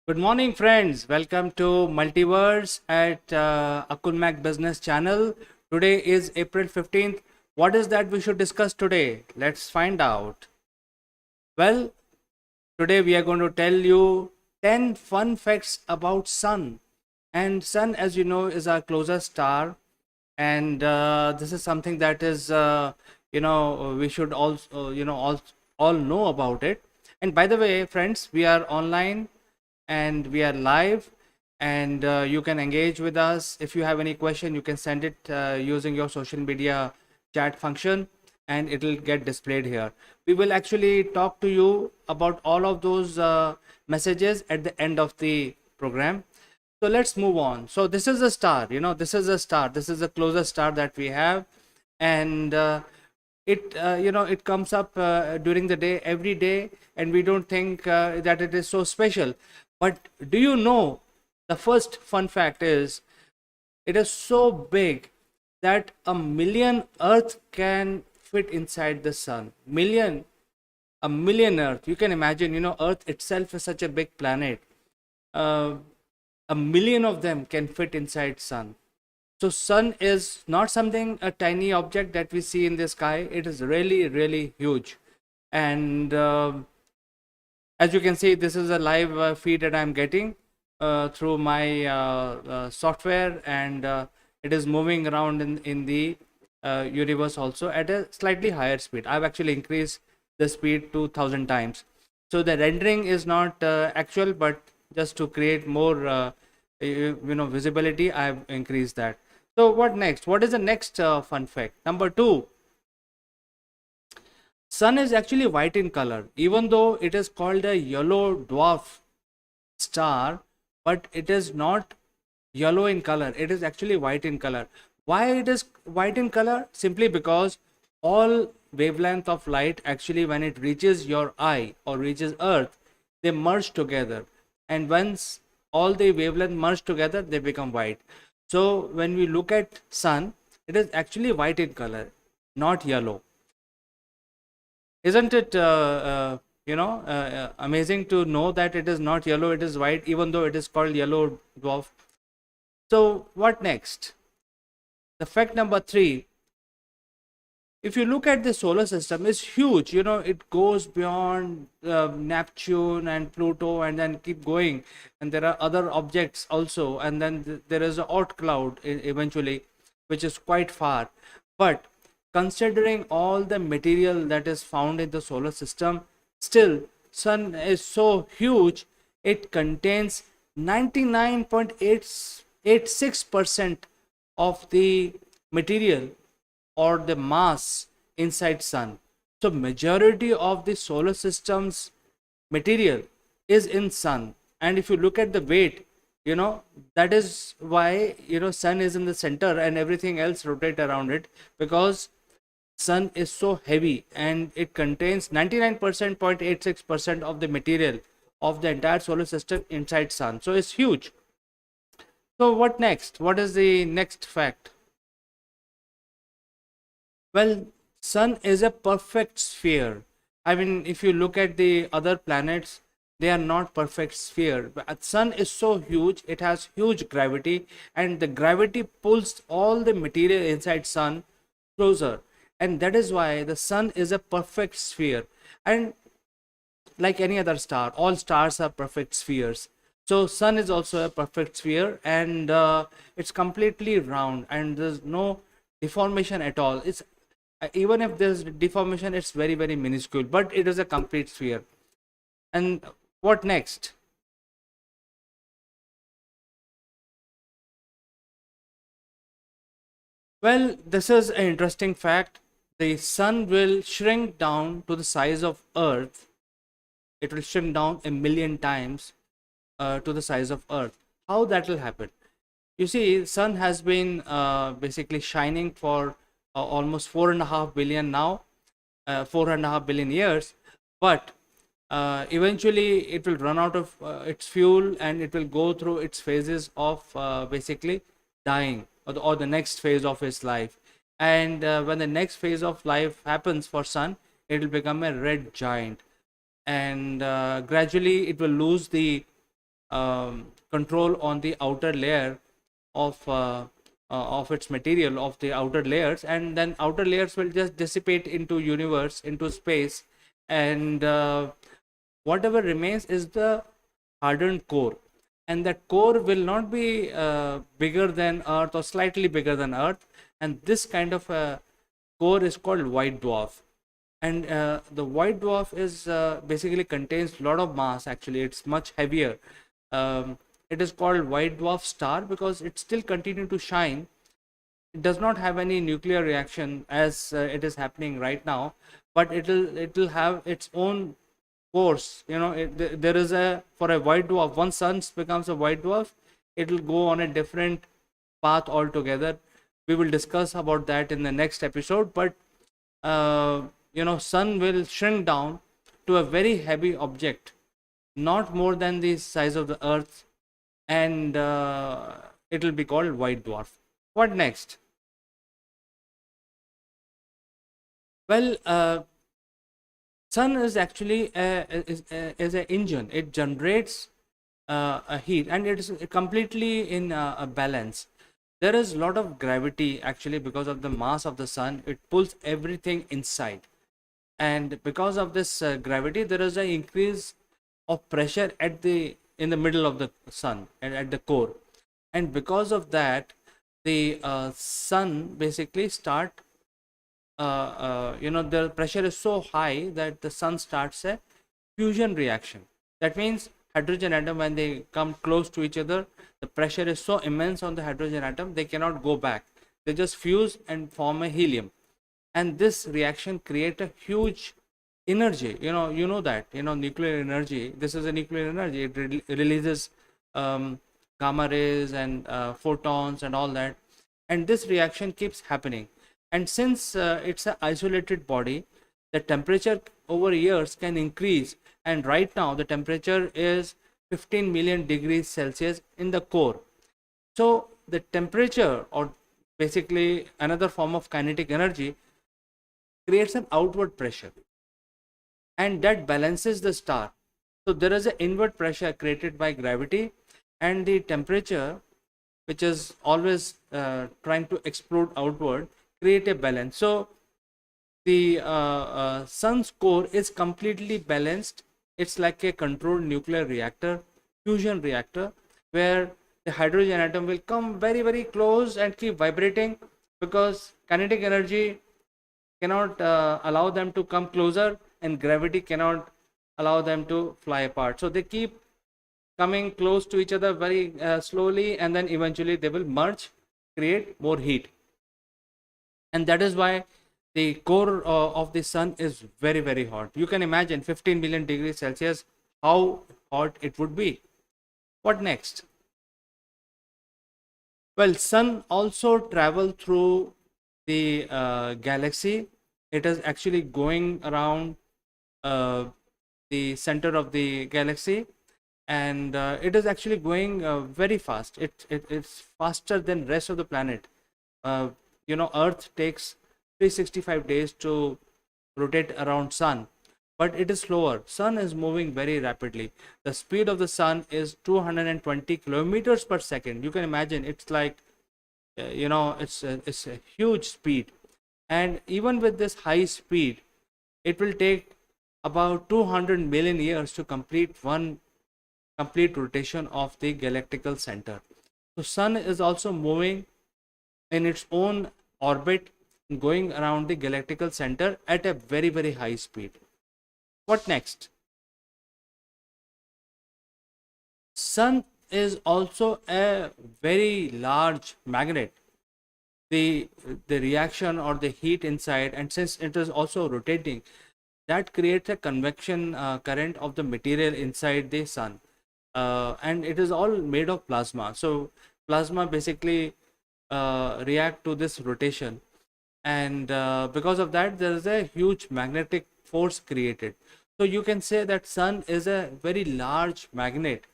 Good morning, friends. Welcome to Multiverse at AKULMACH Business Channel. Today is April 15th. What is that we should discuss today? Let's find out. Well, today we are going to tell you 10 fun facts about Sun. And Sun, as you know, is our closest star. And this is something that is, we should also, all know about it. And by the way, friends, we are online and we are live, and you can engage with us. If you have any question, you can send it using your social media chat function, and it will get displayed here. We will actually talk to you about all of those messages at the end of the program. So let's move on. So this is a star, this is a star, this is the closest star that we have. And it comes up during the day, every day, and we don't think that it is so special. But do you know, the first fun fact is, it is so big that a million Earth can fit inside the sun. A million Earth. You can imagine, Earth itself is such a big planet. Uh, a million of them can fit inside sun. So sun is not something, a tiny object that we see in the sky. It is really, really huge. And as you can see, this is a live feed that I'm getting through my software, and it is moving around in the universe also at a slightly higher speed. I've actually increased the speed to 1,000 times. So the rendering is not actual, but just to create more visibility, I've increased that. So what next? What is the next fun fact? Number two, sun is actually white in color, even though it is called a yellow dwarf star, but it is not yellow in color. It is actually white in color. Why it is white in color? Simply because all wavelength of light, actually, when it reaches your eye or reaches Earth, they merge together. And once all the wavelength merge together, they become white. So when we look at sun, it is actually white in color, not yellow. Isn't it amazing to know that it is not yellow, it is white, even though it is called yellow dwarf? So what next? The fact number three, if you look at the solar system, is huge. It goes beyond Neptune and Pluto, and then keep going, and there are other objects also, and then there is a Oort cloud eventually, which is quite far. But considering all the material that is found in the solar system, still sun is so huge. It contains 99.886% of the material or the mass inside sun. So majority of the solar system's material is in sun. And if you look at the weight, that is why sun is in the center and everything else rotate around it, because sun is so heavy and it contains 99.86% of the material of the entire solar system inside sun. So it's huge. So what next? What is the next fact? Well, sun is a perfect sphere. I mean, if you look at the other planets, they are not perfect sphere. But sun is so huge, it has huge gravity, and the gravity pulls all the material inside sun closer. And that is why the sun is a perfect sphere. And like any other star, all stars are perfect spheres. So sun is also a perfect sphere, and it's completely round, and there's no deformation at all. It's even if there's deformation, it's very, very minuscule, but it is a complete sphere. And what next? Well, this is an interesting fact. The sun will shrink down to the size of Earth. It will shrink down a million times to the size of Earth. How that will happen? You see, sun has been basically shining for almost 4.5 billion now, 4.5 billion years, but eventually it will run out of its fuel, and it will go through its phases of basically dying, or the next phase of its life. And when the next phase of life happens for sun, it will become a red giant, and gradually it will lose the control on the outer layer of its material, of the outer layers, and then outer layers will just dissipate into universe, into space, and whatever remains is the hardened core, and that core will not be bigger than earth or slightly bigger than earth, and this kind of core is called white dwarf. And the white dwarf is basically contains a lot of mass. Actually, it's much heavier. It is called white dwarf star because it still continue to shine. It does not have any nuclear reaction as it is happening right now, but it will have its own course. There is a, for a white dwarf, once sun becomes a white dwarf, it will go on a different path altogether. We will discuss about that in the next episode. But sun will shrink down to a very heavy object, not more than the size of the earth, and it will be called white dwarf. What next? Well, sun is actually is an engine. It generates a heat, and it is completely in a balance. There is a lot of gravity actually because of the mass of the sun. It pulls everything inside, and because of this gravity, there is an increase of pressure at the in the middle of the sun and at the core, and because of that, the sun basically start the pressure is so high that the sun starts a fusion reaction. That means hydrogen atom, when they come close to each other, the pressure is so immense on the hydrogen atom, they cannot go back. They just fuse and form a helium, and this reaction create a huge energy. That nuclear energy, this is a nuclear energy. It releases gamma rays and photons and all that, and this reaction keeps happening. And since it's an isolated body, the temperature over years can increase, and right now the temperature is 15 million degrees Celsius in the core. So the temperature, or basically another form of kinetic energy, creates an outward pressure, and that balances the star. So there is an inward pressure created by gravity, and the temperature, which is always trying to explode outward, create a balance. So the sun's core is completely balanced. It's like a controlled nuclear reactor, fusion reactor, where the hydrogen atom will come very, very close and keep vibrating, because kinetic energy cannot allow them to come closer, and gravity cannot allow them to fly apart. So they keep coming close to each other very slowly, and then eventually they will merge, create more heat. And that is why the core of the sun is very, very hot. You can imagine 15 million degrees Celsius, how hot it would be. What next? Well, sun also travel through the galaxy. It is actually going around the center of the galaxy, and it is actually going very fast. It's faster than rest of the planet. Earth takes 365 days to rotate around sun, but it is slower. Sun is moving very rapidly. The speed of the sun is 220 kilometers per second. You can imagine, it's like it's a huge speed. And even with this high speed, it will take about 200 million years to complete one complete rotation of the galactical center. So sun is also moving in its own orbit, going around the galactical center at a very, very high speed. What next? Sun is also a very large magnet. The reaction or the heat inside, and since it is also rotating, that creates a convection current of the material inside the sun, and it is all made of plasma. So plasma basically react to this rotation, and because of that, there is a huge magnetic force created. So you can say that sun is a very large magnet.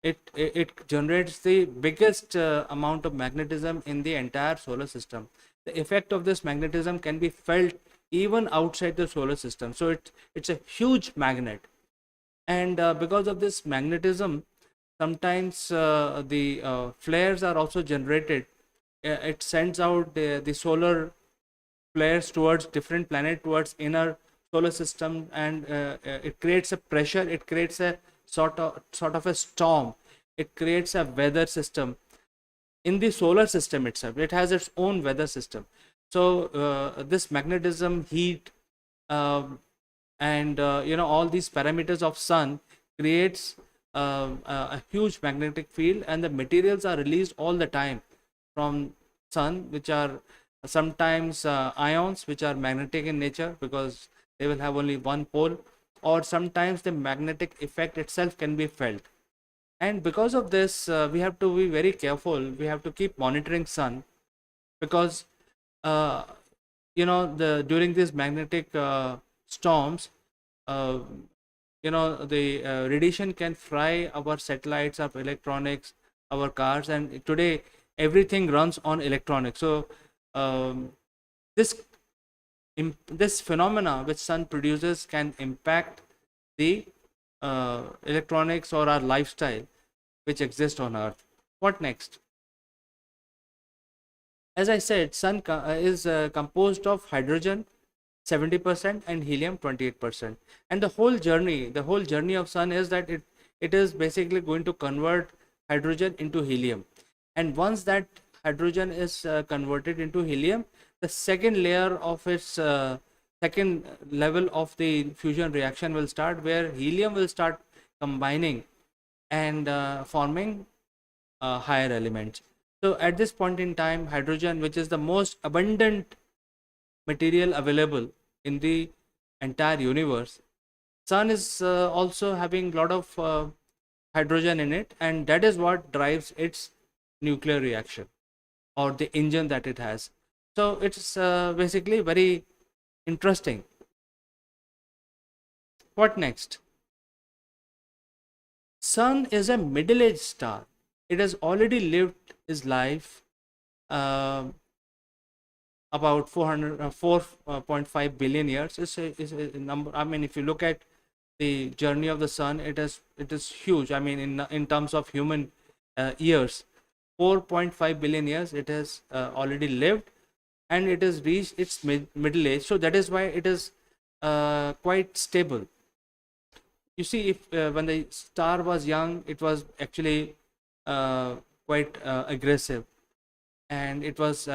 It generates the biggest amount of magnetism in the entire solar system. The effect of this magnetism can be felt even outside the solar system. So it's a huge magnet, and because of this magnetism, Sometimes the flares are also generated. It sends out the solar flares towards different planet, towards inner solar system, and it creates a pressure. It creates a sort of a storm. It creates a weather system in the solar system itself. It has its own weather system. So this magnetism, heat, um, and all these parameters of sun creates a huge magnetic field, and the materials are released all the time from sun, which are sometimes ions which are magnetic in nature because they will have only one pole, or sometimes the magnetic effect itself can be felt. And because of this, we have to be very careful. We have to keep monitoring sun, because uh, the during these magnetic storms, uh, the radiation can fry our satellites, our electronics, our cars, and today everything runs on electronics. So um, this this phenomena which sun produces can impact the electronics or our lifestyle which exist on earth. What next? As I said, sun is composed of hydrogen 70% and helium 28%. And the whole journey of sun is that it is basically going to convert hydrogen into helium. And once that hydrogen is converted into helium, the second layer of its second level of the fusion reaction will start, where helium will start combining and forming higher elements. So at this point in time, hydrogen, which is the most abundant material available in the entire universe, sun is also having a lot of hydrogen in it, and that is what drives its nuclear reaction, or the engine that it has. So it's basically very interesting. What next? Sun is a middle-aged star. It has already lived its life uh, about 4.5 billion years. Is a number. I mean, if you look at the journey of the sun, it is huge. I mean, in terms of human years, 4.5 billion years it has already lived, and it has reached its middle age. So that is why it is quite stable. You see, if when the star was young, it was actually uh, quite aggressive, and it was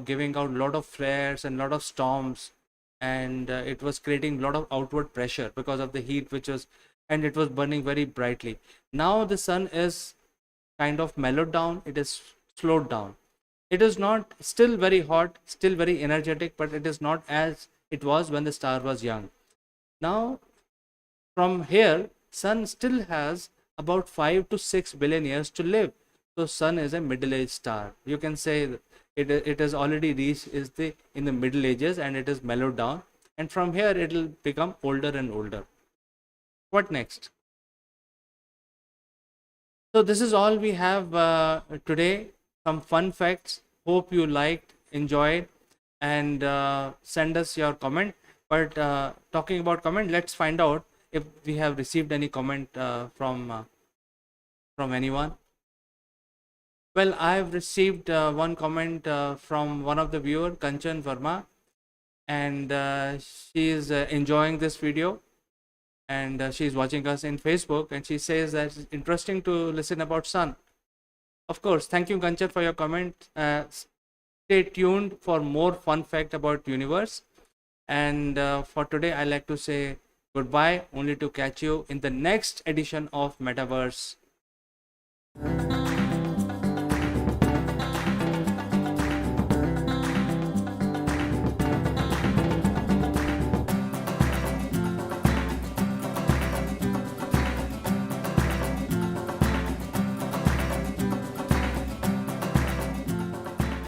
giving out a lot of flares and a lot of storms, and it was creating a lot of outward pressure because of the heat which was, and it was burning very brightly. Now the sun is kind of mellowed down, it is slowed down. It is not still very hot, still very energetic, but it is not as it was when the star was young. Now from here, sun still has about 5 to 6 billion years to live. So sun is a middle-aged star. You can say it has already reached is the in the middle ages, and it is mellowed down. And from here it will become older and older. What next? So this is all we have today. Some fun facts. Hope you liked, enjoyed, and send us your comment. But talking about comment, let's find out if we have received any comment from anyone. Well, I have received one comment from one of the viewer, Kanchan Verma, and she is enjoying this video, and she is watching us in Facebook, and she says that it's interesting to listen about sun. Of course, thank you, Kanchan, for your comment. Stay tuned for more fun fact about universe. And for today, I like to say goodbye, only to catch you in the next edition of Metaverse.